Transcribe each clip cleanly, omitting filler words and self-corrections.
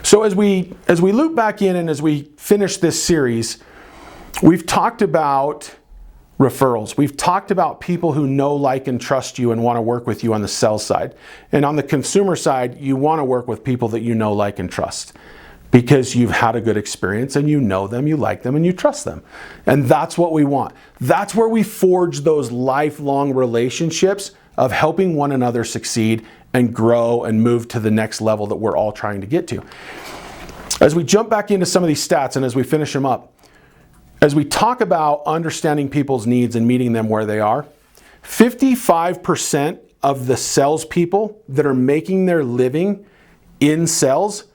So as we loop back in and as we finish this series, we've talked about referrals. We've talked about people who know, like, and trust you and want to work with you on the sales side. And on the consumer side, you want to work with people that you know, like, and trust because you've had a good experience and you know them, you like them, and you trust them. And that's what we want. That's where we forge those lifelong relationships of helping one another succeed and grow and move to the next level that we're all trying to get to. As we jump back into some of these stats and as we finish them up, as we talk about understanding people's needs and meeting them where they are, 55% of the salespeople that are making their living in sales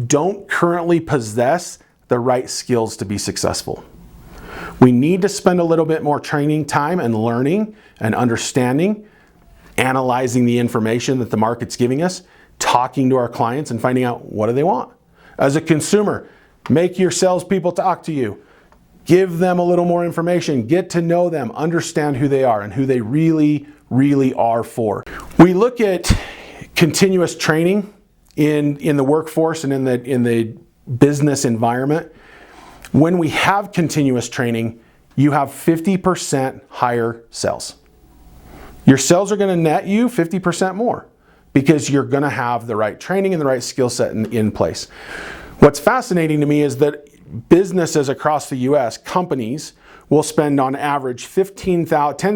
don't currently possess the right skills to be successful. We need to spend a little bit more training time and learning and understanding, analyzing the information that the market's giving us, talking to our clients and finding out what do they want. As a consumer, make your salespeople talk to you. Give them a little more information, get to know them, understand who they are and who they really, really are for. We look at continuous training in the workforce and in the business environment. When we have continuous training, you have 50% higher sales. Your sales are going to net you 50% more because you're going to have the right training and the right skill set in place. What's fascinating to me is that businesses across the US, companies, will spend on average $10,000 to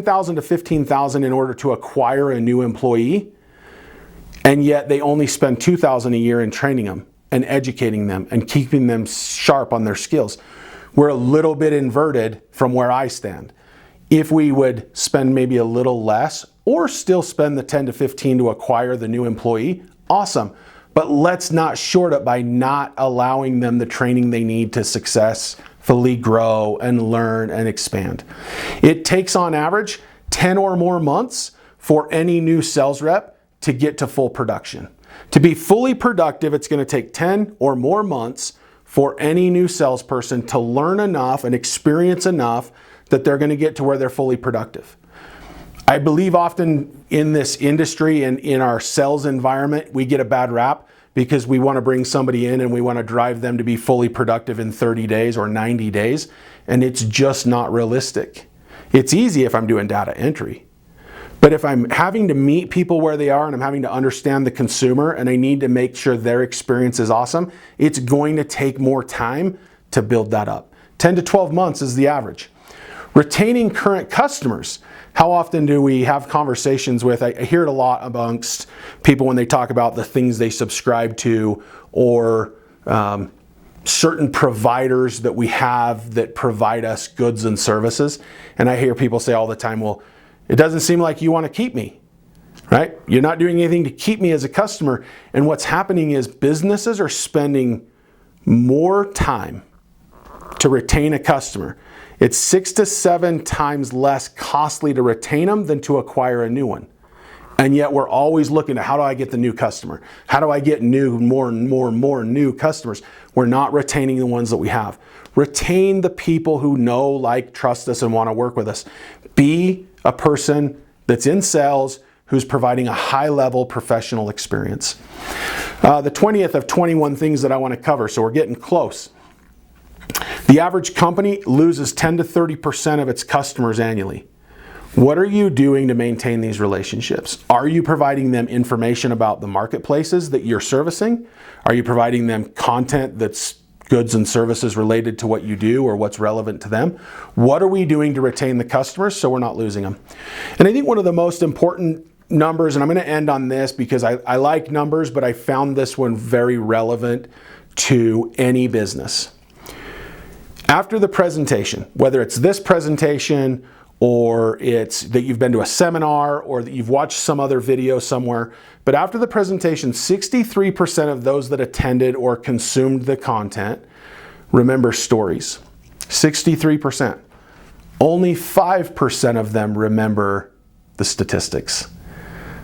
$15,000 in order to acquire a new employee, and yet they only spend $2,000 a year in training them and educating them and keeping them sharp on their skills. We're a little bit inverted from where I stand. If we would spend maybe a little less or still spend the 10 to 15 to acquire the new employee, awesome. But let's not short it by not allowing them the training they need to successfully grow and learn and expand. It takes on average 10 or more months for any new sales rep to get to full production. To be fully productive, it's going to take 10 or more months for any new salesperson to learn enough and experience enough that they're going to get to where they're fully productive. I believe often in this industry and in our sales environment, we get a bad rap because we want to bring somebody in and we want to drive them to be fully productive in 30 days or 90 days, and it's just not realistic. It's easy if I'm doing data entry. But if I'm having to meet people where they are and I'm having to understand the consumer and I need to make sure their experience is awesome, it's going to take more time to build that up. 10 to 12 months is the average. Retaining current customers. How often do we have conversations with, I hear it a lot amongst people when they talk about the things they subscribe to or certain providers that we have that provide us goods and services. And I hear people say all the time, well, it doesn't seem like you want to keep me, right? You're not doing anything to keep me as a customer. And what's happening is businesses are spending more time to retain a customer. It's 6 to 7 times less costly to retain them than to acquire a new one. And yet we're always looking at how do I get the new customer? How do I get more new customers? We're not retaining the ones that we have. Retain the people who know, like, trust us and want to work with us. Be a person that's in sales who's providing a high-level professional experience. The 20th of 21 things that I want to cover, so we're getting close. The average company loses 10 to 30% of its customers annually. What are you doing to maintain these relationships? Are you providing them information about the marketplaces that you're servicing? Are you providing them content that's goods and services related to what you do or what's relevant to them? What are we doing to retain the customers so we're not losing them? And I think one of the most important numbers, and I'm going to end on this because I like numbers, but I found this one very relevant to any business. After the presentation, whether it's this presentation or it's that you've been to a seminar or that you've watched some other video somewhere, but after the presentation, 63% of those that attended or consumed the content remember stories. 63%. Only 5% of them remember the statistics.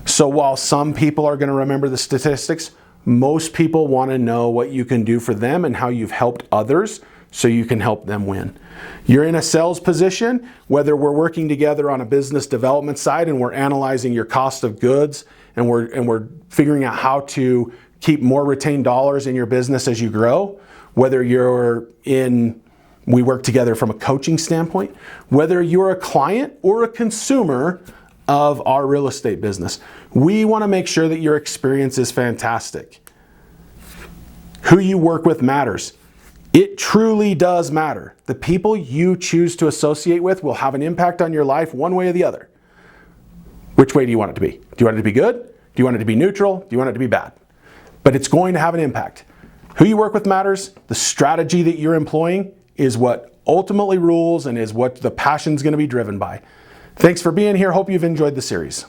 So while some people are going to remember the statistics, most people want to know what you can do for them and how you've helped others so you can help them win. You're in a sales position, whether we're working together on a business development side and we're analyzing your cost of goods and we're figuring out how to keep more retained dollars in your business as you grow, whether we work together from a coaching standpoint, whether you're a client or a consumer of our real estate business. We want to make sure that your experience is fantastic. Who you work with matters. It truly does matter. The people you choose to associate with will have an impact on your life one way or the other. Which way do you want it to be? Do you want it to be good? Do you want it to be neutral? Do you want it to be bad? But it's going to have an impact. Who you work with matters. The strategy that you're employing is what ultimately rules and is what the passion's going to be driven by. Thanks for being here. Hope you've enjoyed the series.